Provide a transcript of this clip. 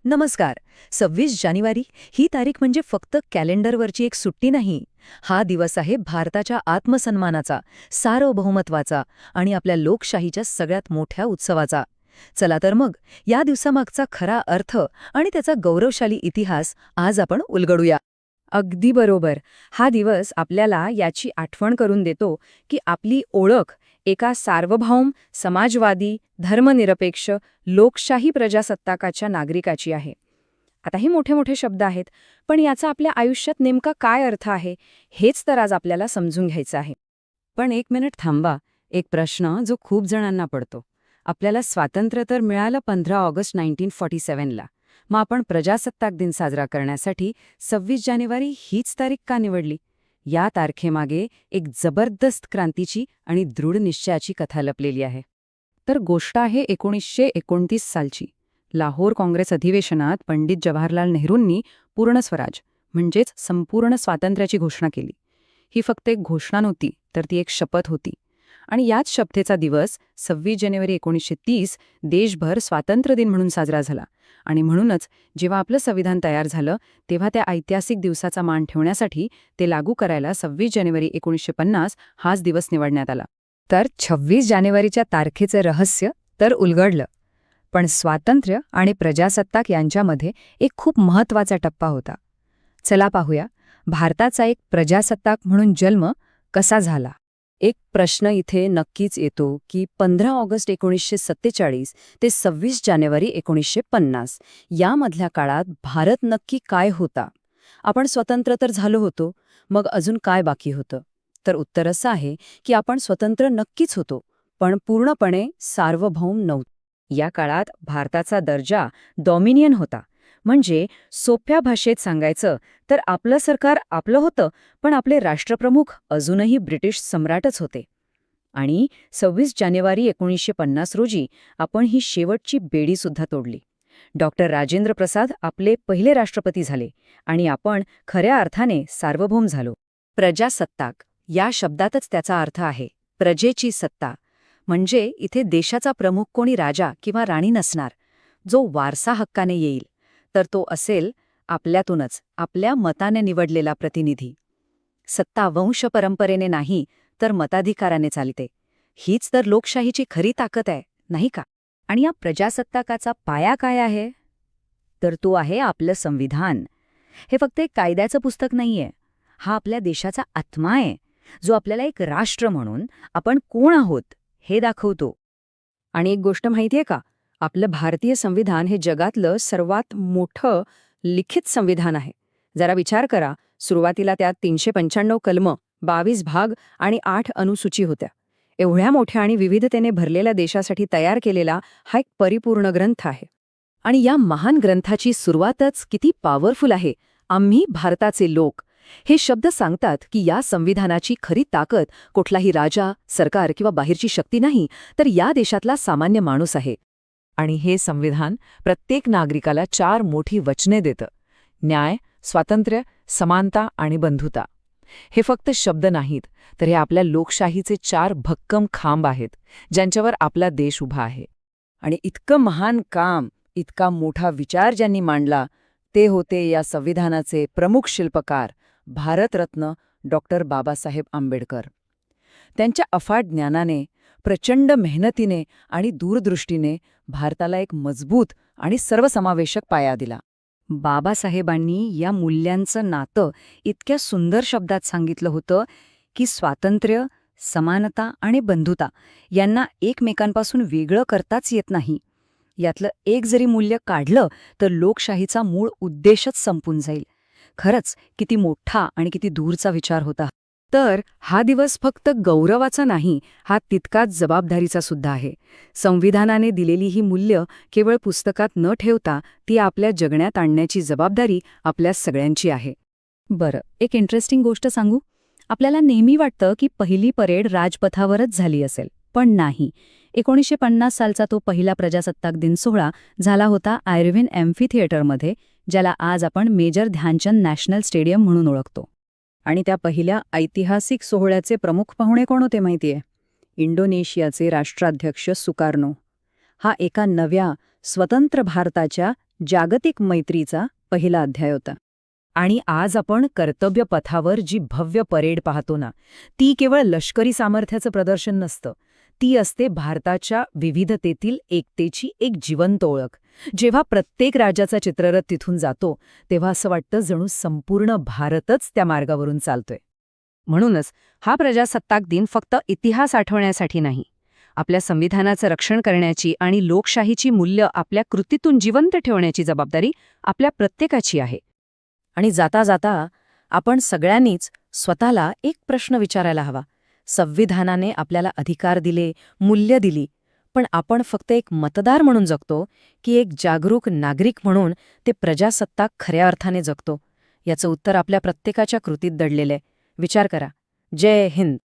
नमस्कार. 26 जानेवारी ही तारीख म्हणजे फक्त कॅलेंडरवरची एक सुट्टी नाही. हा दिवस आहे भारताच्या आत्मसन्मानाचा, सार्वभौमत्वाचा आणि आपल्या लोकशाहीच्या सगळ्यात मोठ्या उत्सवाचा. चला तर मग या दिवसामागचा खरा अर्थ आणि त्याचा गौरवशाली इतिहास आज आपण उलगडूया. अगदी बरोबर. हा दिवस आपल्याला याची आठवण करून देतो की आपली ओळख एका सार्वभौम, समाजवादी, धर्मनिरपेक्ष, लोकशाही प्रजासत्ताकाच्या नागरिकाची आहे. आता हे मोठे मोठे शब्द आहेत, पण याचा आपल्या आयुष्यात नेमका काय अर्थ आहे, हेच तर आज आपल्याला समजून घ्यायचं आहे. पण एक मिनिट थांबा. एक प्रश्न जो खूप जणांना पडतो. आपल्याला स्वातंत्र्य तर मिळालं 15 ऑगस्ट 1947ला. मग आपण प्रजासत्ताक दिन साजरा करण्यासाठी 26 जानेवारी हीच तारीख का निवडली? या तारखेमागे एक जबरदस्त क्रांतीची आणि दृढ निश्चयाची कथा लपलेली आहे. तर गोष्ट आहे 1929 सालची. लाहोर काँग्रेस अधिवेशनात पंडित जवाहरलाल नेहरूंनी पूर्ण स्वराज म्हणजेच संपूर्ण स्वातंत्र्याची घोषणा केली. ही फक्त एक घोषणा नव्हती, तर ती एक शपथ होती. आणि याच शपथेचा दिवस 26 जानेवारी 1930 देशभर स्वातंत्र्य दिन म्हणून साजरा झाला. आणि म्हणूनच जेव्हा आपलं संविधान तयार झालं तेव्हा त्या ऐतिहासिक दिवसाचा मान ठेवण्यासाठी ते लागू करायला 26 जानेवारी 1950 हाच दिवस निवडण्यात आला. तर 26 जानेवारीच्या तारखेचं रहस्य तर उलगडलं. पण स्वातंत्र्य आणि प्रजासत्ताक यांच्यामध्ये एक खूप महत्त्वाचा टप्पा होता. चला पाहूया भारताचा एक प्रजासत्ताक म्हणून जन्म कसा झाला. एक प्रश्न इथे नक्कीच येतो की 15 ऑगस्ट 1947 ते 26 जानेवारी 1950 यामधल्या काळात भारत नक्की काय होता? आपण स्वतंत्र तर झालो होतो, मग अजून काय बाकी होतं? तर उत्तर असं आहे की आपण स्वतंत्र नक्कीच होतो, पण पूर्णपणे सार्वभौम नव्हतो. या काळात भारताचा दर्जा डॉमिनियन होता. म्हणजे सोप्या भाषेत सांगायचं तर आपलं सरकार आपलं होतं, पण आपले राष्ट्रप्रमुख अजूनही ब्रिटिश सम्राटच होते. आणि 26 जानेवारी 1950 रोजी आपण ही शेवटची बेडीसुद्धा तोडली. डॉक्टर राजेंद्र प्रसाद आपले पहिले राष्ट्रपती झाले आणि आपण खऱ्या अर्थाने सार्वभौम झालो. प्रजासत्ताक या शब्दातच त्याचा अर्थ आहे प्रजेची सत्ता. म्हणजे इथे देशाचा प्रमुख कोणी राजा किंवा राणी नसणार, जो वारसा हक्काने येईल. तर तो असेल आपल्यातूनच, आपल्या मताने निवडलेला प्रतिनिधी. सत्ता वंश परंपरेने नाही, तर मताधिकाराने चालते. हीच तर लोकशाहीची खरी ताकद आहे, नाही का? आणि या प्रजासत्ताकाचा पाया काय आहे? तर तो आहे आपलं संविधान. हे फक्त एक कायद्याचं पुस्तक नाहीये. हा आपल्या देशाचा आत्मा आहे, जो आपल्याला एक राष्ट्र म्हणून आपण कोण आहोत हे दाखवतो. आणि एक गोष्ट माहितीये का? आपलं भारतीय संविधान हे जगातलं सर्वात मोठं लिखित संविधान आहे. जरा विचार करा, सुरुवातीला त्यात 395 कलमं, 22 भाग आणि 8 अनुसूची होत्या. एवढ्या मोठ्या आणि विविधतेने भरलेल्या देशासाठी तयार केलेला हा एक परिपूर्ण ग्रंथ आहे. आणि या महान ग्रंथाची सुरुवातच किती पॉवरफुल आहे. आम्ही भारताचे लोक हे शब्द सांगतात की या संविधानाची खरी ताकद कुठलाही राजा, सरकार किंवा बाहेरची शक्ती नाही, तर या देशातला सामान्य माणूस आहे. आणि हे संविधान प्रत्येक नागरिकाला 4 मोठी वचने देतं. न्याय, स्वातंत्र्य, समानता आणि बंधुता. हे फक्त शब्द नाहीत, तर हे आपल्या लोकशाहीचे 4 भक्कम खांब आहेत, ज्यांच्यावर आपला देश उभा आहे. आणि इतकं महान काम, इतका मोठा विचार ज्यांनी मांडला ते होते या संविधानाचे प्रमुख शिल्पकार भारतरत्न डॉक्टर बाबासाहेब आंबेडकर. त्यांच्या अफाट ज्ञानाने, प्रचंड मेहनतीने आणि दूरदृष्टीने भारताला एक मजबूत आणि सर्वसमावेशक पाया दिला. बाबासाहेबांनी या मूल्यांचं नातं इतक्या सुंदर शब्दात सांगितलं होतं की स्वातंत्र्य, समानता आणि बंधुता यांना एकमेकांपासून वेगळं करताच येत नाही. यातलं एक जरी मूल्य काढलं तर लोकशाहीचा मूळ उद्देशच संपून जाईल. खरंच किती मोठा आणि किती दूरचा विचार होता. तर हा दिवस फक्त गौरवाचा नाही, हा तितकाच जबाबदारीचा सुद्धा आहे. संविधानाने दिलेली ही मूल्य केवळ पुस्तकात न ठेवता ती आपल्या जगण्यात आणण्याची जबाबदारी आपल्या सगळ्यांची आहे. बरं, एक इंटरेस्टिंग गोष्ट सांगू. आपल्याला नेहमी वाटतं की पहिली परेड राजपथावरच झाली असेल, पण नाही. 1950 सालचा तो पहिला प्रजासत्ताक दिन सोहळा झाला होता आयर्विन एम्फी थिएटरमध्ये, ज्याला आज आपण मेजर ध्यानचंद नॅशनल स्टेडियम म्हणून ओळखतो. आणि त्या पहिल्या ऐतिहासिक सोहळ्याचे प्रमुख पाहुणे कोण होते माहितीये? इंडोनेशियाचे राष्ट्राध्यक्ष सुकार्नो. हा एका नव्या, स्वतंत्र भारताच्या जागतिक मैत्रीचा पहिला अध्याय होता. आणि आज आपण कर्तव्य पथावर जी भव्य परेड पाहतो ना, ती केवळ लष्करी सामर्थ्याचं प्रदर्शन नसतं. ती असते भारताच्या विविधतेतील एकतेची एक जिवंत ओळख. जेव्हा प्रत्येक राज्याचा चित्ररथ तिथून जातो, तेव्हा असं वाटतं जणू संपूर्ण भारतच त्या मार्गावरून चालतोय. म्हणूनच हा प्रजासत्ताक दिन फक्त इतिहास आठवण्यासाठी नाही, आपल्या संविधानाचं रक्षण करण्याची आणि लोकशाहीची मूल्य आपल्या कृतीतून जिवंत ठेवण्याची जबाबदारी आपल्या प्रत्येकाची आहे. आणि जाता जाता आपण सगळ्यांनीच स्वतःला एक प्रश्न विचारायला हवा. संविधानाने आपल्याला अधिकार दिले, मूल्य दिली, पण आपण फक्त एक मतदार म्हणून जगतो की एक जागरूक नागरिक म्हणून ते प्रजासत्ताक खऱ्या अर्थाने जगतो? याचं उत्तर आपल्या प्रत्येकाच्या कृतीत दडलेलं आहे. विचार करा. जय हिंद.